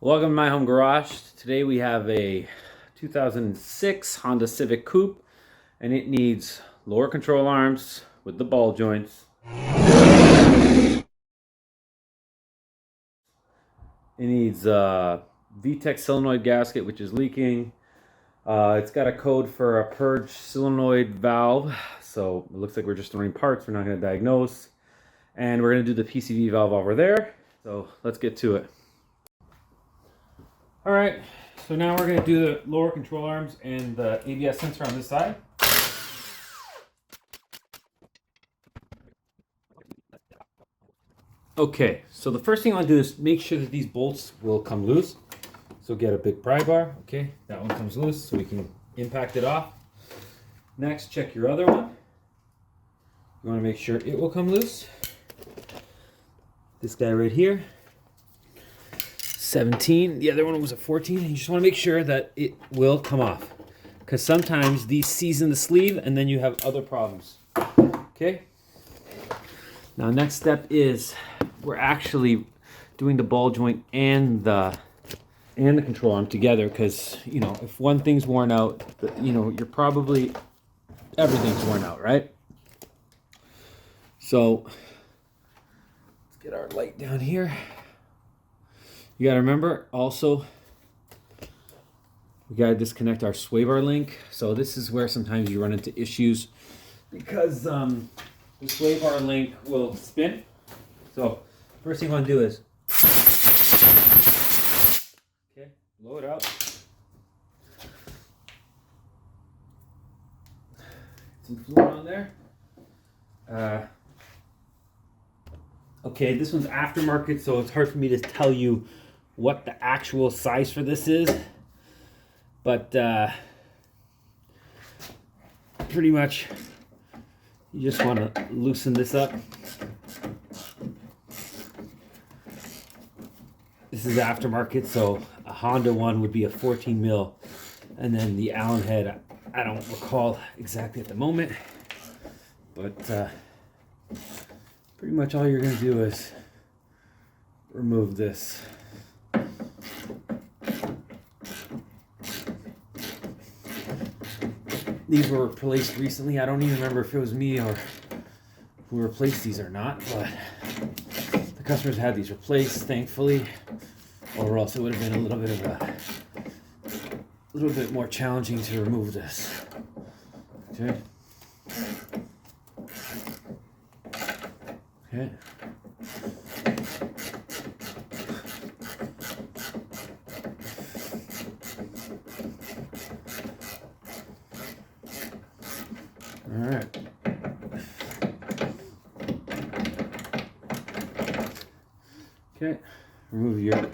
Welcome to my home garage. Today we have a 2006 Honda Civic Coupe, and it needs lower control arms with the ball joints. It needs a VTEC solenoid gasket, which is leaking. It's got a code for a purge solenoid valve, so it looks like we're just throwing parts. We're not going to diagnose. And we're going to do the PCV valve over there. So let's get to it. All right, so now we're going to do the lower control arms and the ABS sensor on this side. Okay, so the first thing I want to do is make sure that these bolts will come loose. So get a big pry bar. Okay, that one comes loose, so we can impact it off. Next, check your other one. You want to make sure it will come loose. This guy right here, 17. The other one was a 14. You just want to make sure that it will come off, because sometimes these seize in the sleeve and then you have other problems. Okay. Now next step is we're actually doing the ball joint and the control arm together, because if one thing's worn out, you're probably everything's worn out, right? So let's get our light down here. You got to remember also, we got to disconnect our sway bar link. So this is where sometimes you run into issues, because the sway bar link will spin. So first thing you want to do is, okay, blow it out. Some fluid on there. Okay, this one's aftermarket, so it's hard for me to tell you what the actual size for this is, but pretty much you just want to loosen this up. This is aftermarket, so a Honda one would be a 14 mil, and then the Allen head, I don't recall exactly at the moment, but pretty much all you're going to do is remove this. These were replaced recently. I don't even remember if it was me or who replaced these or not, but the customers had these replaced, thankfully, or else it would have been a little bit more challenging to remove this. Okay. Okay. All right. Okay. Remove your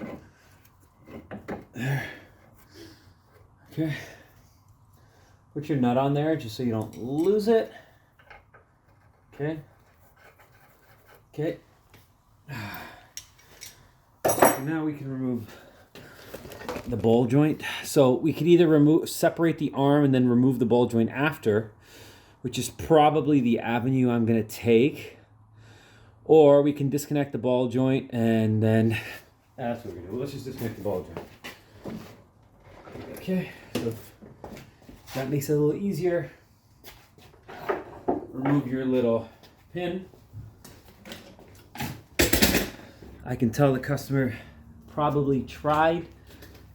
there. Okay. Put your nut on there just so you don't lose it. Okay. Okay. Now we can remove the ball joint. So we could either separate the arm and then remove the ball joint after, which is probably the avenue I'm going to take, or we can disconnect the ball joint and then that's what we're going to do. Let's just disconnect the ball joint. Okay, so that makes it a little easier. Remove your little pin. I can tell the customer probably tried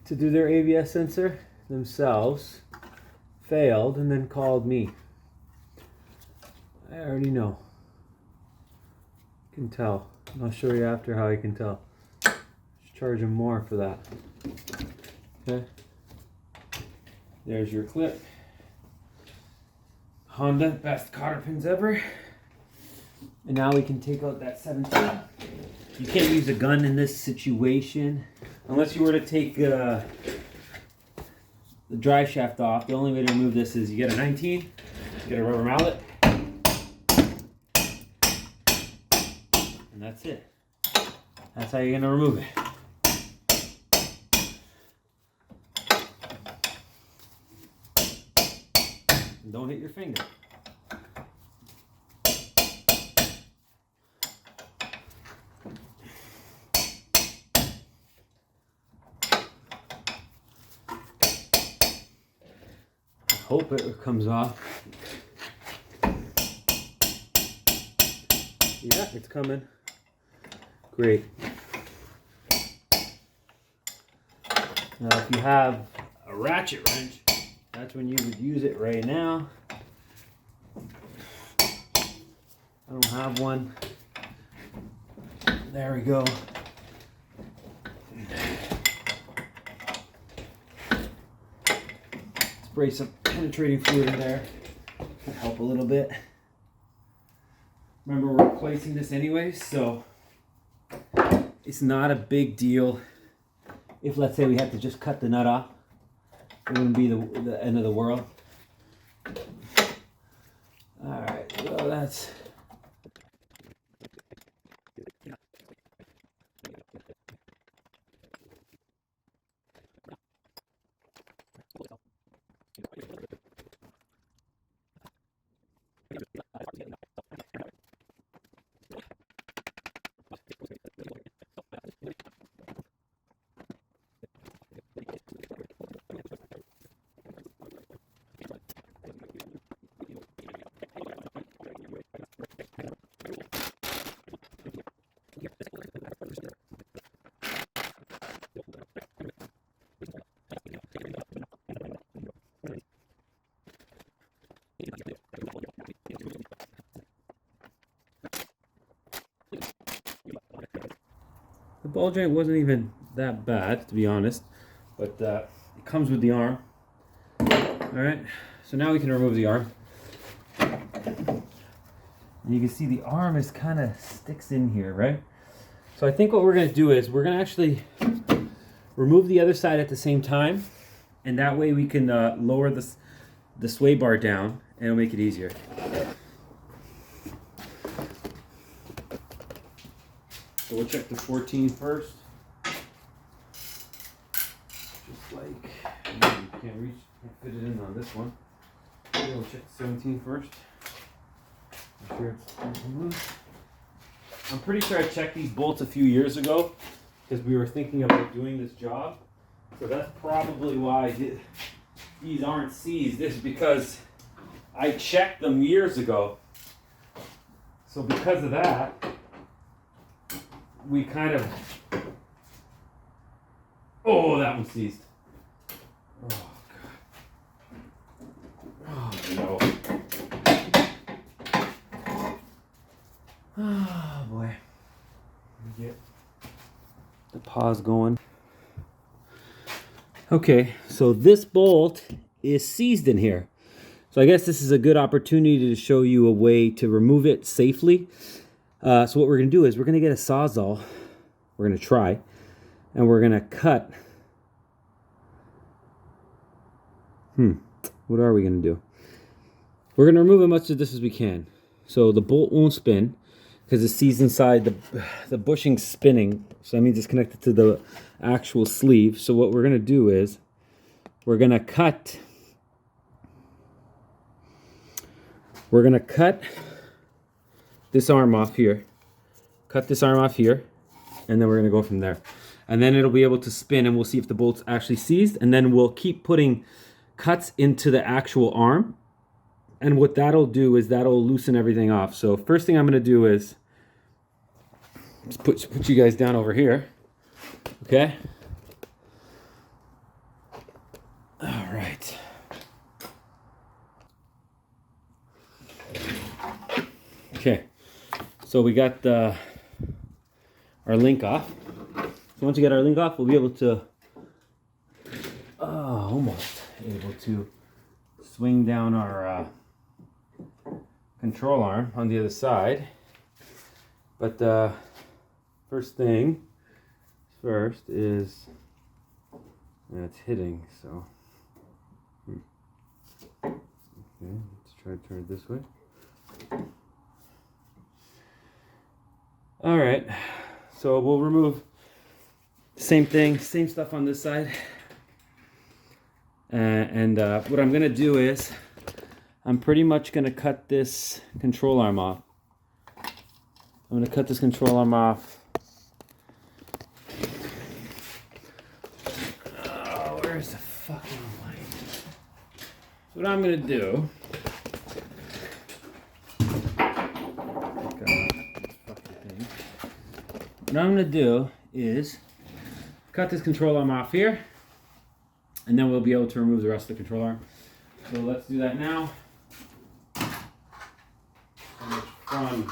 to do their ABS sensor themselves, failed, and then called me. I already know. Can tell. And I'll show you after how I can tell. Just charge them more for that. Okay. There's your clip. Honda, best cotter pins ever. And now we can take out that 17. You can't use a gun in this situation unless you were to take the drive shaft off. The only way to remove this is you get a 19, get a rubber mallet, and that's it. That's how you're going to remove it. And don't hit your finger. hope it comes off. Yeah, it's coming. Great. Now, if you have a ratchet wrench, that's when you would use it right now. I don't have one. There we go. Spray some penetrating fluid in there. That'll help a little bit. Remember, we're replacing this anyways, so it's not a big deal. If, let's say, we had to just cut the nut off, it wouldn't be the end of the world. All right, so that's... The ball joint wasn't even that bad, to be honest, but it comes with the arm. All right, so now we can remove the arm. And you can see the arm is kind of sticks in here, right? So I think what we're going to do is we're going to actually remove the other side at the same time, and that way we can lower the sway bar down, and it'll make it easier. So we'll check the 14 first. Just like, you can't fit it in on this one. Okay, we'll check the 17 first. Make sure it's loose. I'm pretty sure I checked these bolts a few years ago because we were thinking about doing this job. So that's probably why these aren't seized. This is because I checked them years ago. So because of that, we kind of... Oh, that one's seized. Oh, God. Oh, no. Oh, boy. Let me get the pause going. Okay, so this bolt is seized in here. So I guess this is a good opportunity to show you a way to remove it safely. So what we're going to do is we're going to get a Sawzall. We're going to try. And we're going to cut. What are we going to do? We're going to remove as much of this as we can. So the bolt won't spin because it's seized inside the bushing's spinning. So that means it's connected to the actual sleeve. So what we're going to do is we're going to cut. We're going to cut this arm off here. Cut this arm off here. And then we're going to go from there. And then it'll be able to spin and we'll see if the bolt's actually seized. And then we'll keep putting cuts into the actual arm. And what that'll do is that'll loosen everything off. So first thing I'm going to do is just put you guys down over here. Okay? All right. Okay. So we got our link off. So once you get our link off, we'll be able to almost able to swing down our control arm on the other side. But first thing first is it's hitting, so okay, let's try to turn it this way. All right, so we'll remove same thing, same stuff on this side. And what I'm gonna do is I'm pretty much gonna cut this control arm off. I'm gonna cut this control arm off. Oh, where's the fucking light? what I'm gonna do. What I'm gonna do is cut this control arm off here, and then we'll be able to remove the rest of the control arm. So let's do that now. Fun.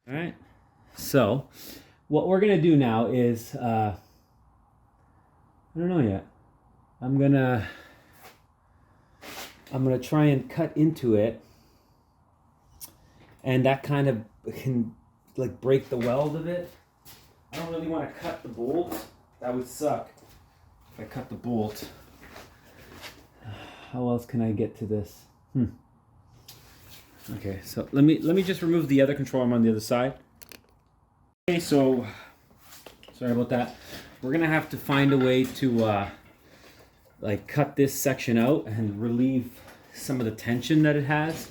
All right, so what we're gonna do now is, I don't know yet. I'm gonna try and cut into it, and that kind of can like break the weld of it. I don't really want to cut the bolt. That would suck if I cut the bolt. How else can I get to this? Okay, so let me just remove the other control arm on the other side. Okay, so sorry about that. We're gonna have to find a way to like cut this section out and relieve some of the tension that it has.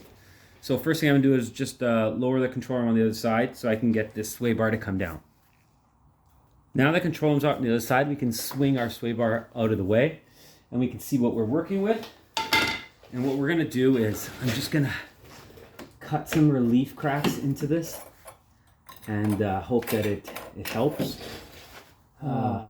So first thing I'm gonna do is just lower the control arm on the other side so I can get this sway bar to come down. Now the control arm's out on the other side, we can swing our sway bar out of the way and we can see what we're working with. And what we're gonna do is I'm just gonna cut some relief cracks into this and hope that it helps. Yeah.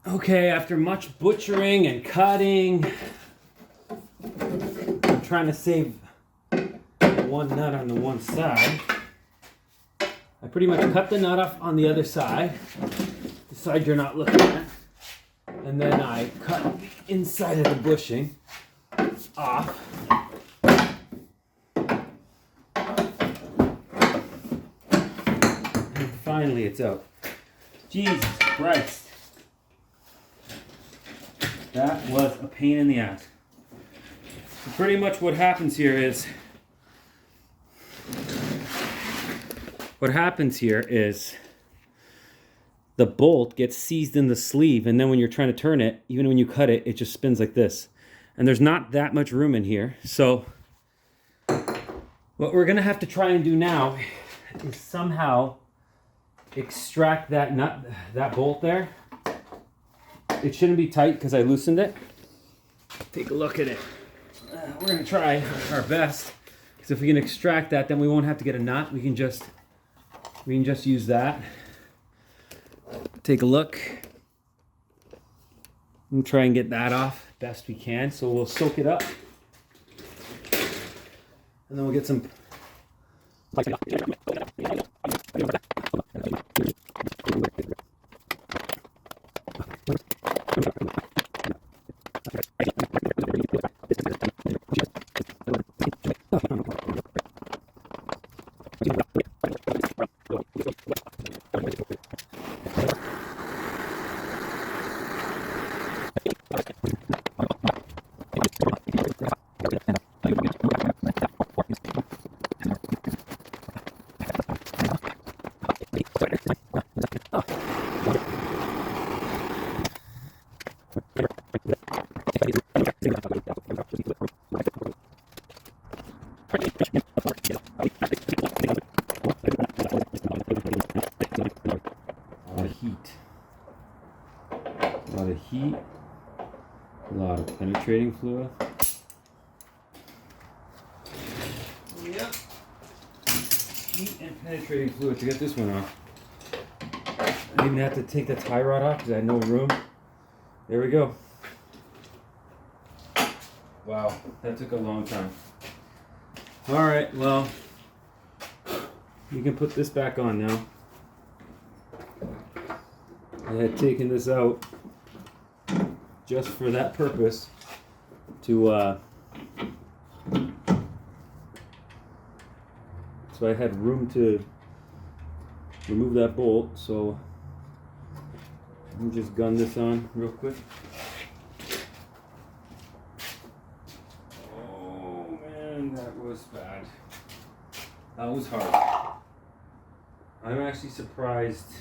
Okay, after much butchering and cutting, I'm trying to save one nut on the one side. I pretty much cut the nut off on the other side, the side you're not looking at, and then I cut the inside of the bushing off. And finally it's out. Jesus Christ. That was a pain in the ass. So pretty much what happens here is the bolt gets seized in the sleeve, and then when you're trying to turn it, even when you cut it, it just spins like this. And there's not that much room in here. So what we're gonna have to try and do now is somehow extract that nut, that bolt there. It shouldn't be tight because I loosened it. Take a look at it. We're gonna try our best, because if we can extract that, then we won't have to get a nut. We can just use that. Take a look. And try and get that off best we can. So we'll soak it up, and then we'll get some. penetrating fluid. Yep. Heat and penetrating fluid to get this one off. I even have to take the tie rod off because I had no room. There we go. Wow, that took a long time. All right, well, you can put this back on now. I had taken this out just for that purpose to so I had room to remove that bolt. So let me just gun this on real quick. Oh man, that was bad. That was hard. I'm actually surprised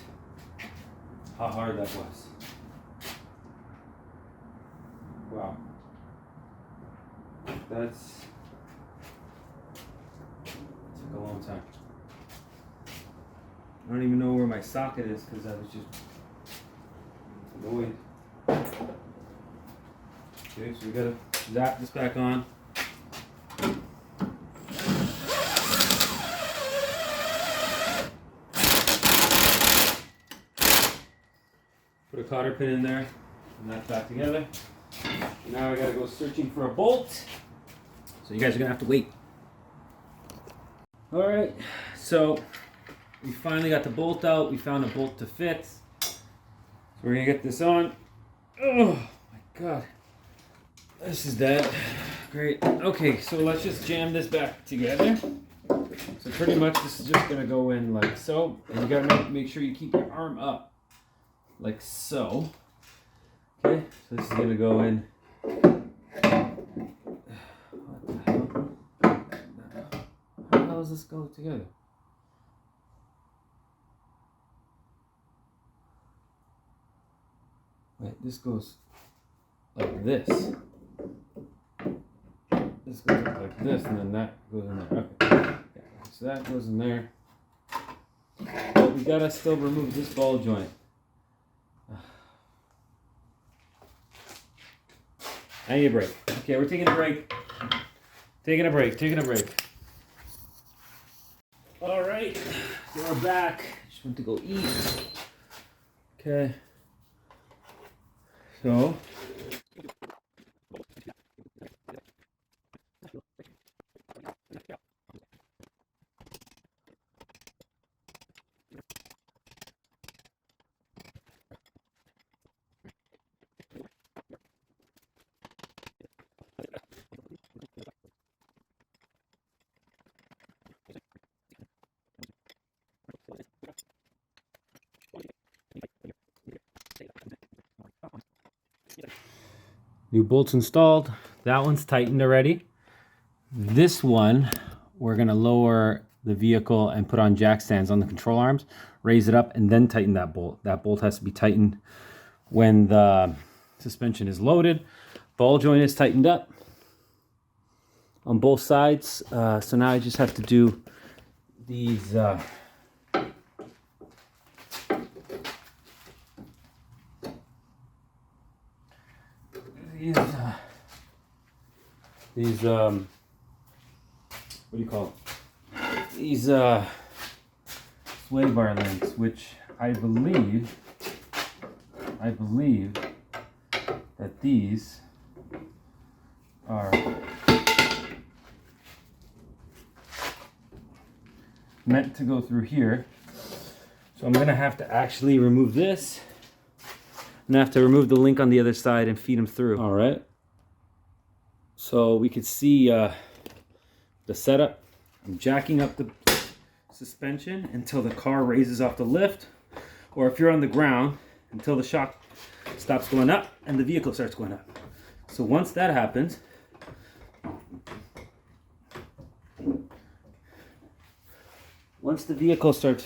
how hard that was. Wow. That's took a long time. I don't even know where my socket is because I was just annoyed. Okay, so we gotta zap this back on. Put a cotter pin in there, and that's back together. Now I gotta go searching for a bolt. So you guys are gonna have to wait. All right, so we finally got the bolt out. We found a bolt to fit. So we're gonna get this on. Oh my God, this is dead. Great. Okay, so let's just jam this back together. So pretty much this is just gonna go in like so, and you gotta make sure you keep your arm up. Like so. Okay, so this is gonna go in. What the hell? How does this go together? Wait, this goes like this. This goes up like this, and then that goes in there. Okay, yeah, so that goes in there. But we gotta still remove this ball joint. I need a break. Okay, we're taking a break. Taking a break. All right, we're back. Just went to go eat. Okay. So. New bolts installed. That one's tightened already. This one, we're gonna lower the vehicle and put on jack stands on the control arms, raise it up, and then tighten that bolt. That bolt has to be tightened when the suspension is loaded. Ball joint is tightened up on both sides. So now I just have to do these what do you call it? These sway bar links, which I believe that these are meant to go through here. So I'm gonna have to actually remove this. I'm gonna have to remove the link on the other side and feed them through. All right. So we could see the setup. I'm jacking up the suspension until the car raises off the lift, or if you're on the ground, until the shock stops going up and the vehicle starts going up. So once that happens, once the vehicle starts,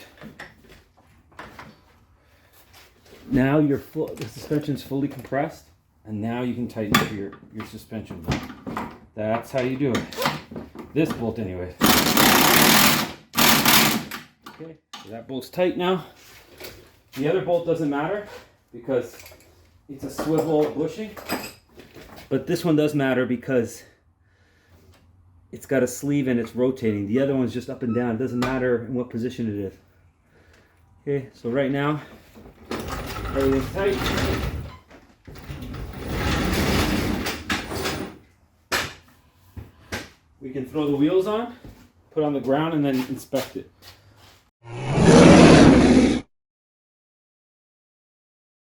now the suspension's fully compressed, and now you can tighten up your suspension bolt. That's how you do it. This bolt anyway. Okay, so that bolt's tight now. The other bolt doesn't matter because it's a swivel bushing. But this one does matter because it's got a sleeve and it's rotating. The other one's just up and down. It doesn't matter in what position it is. Okay, so right now, everything's tight. We can throw the wheels on, put it on the ground, and then inspect it.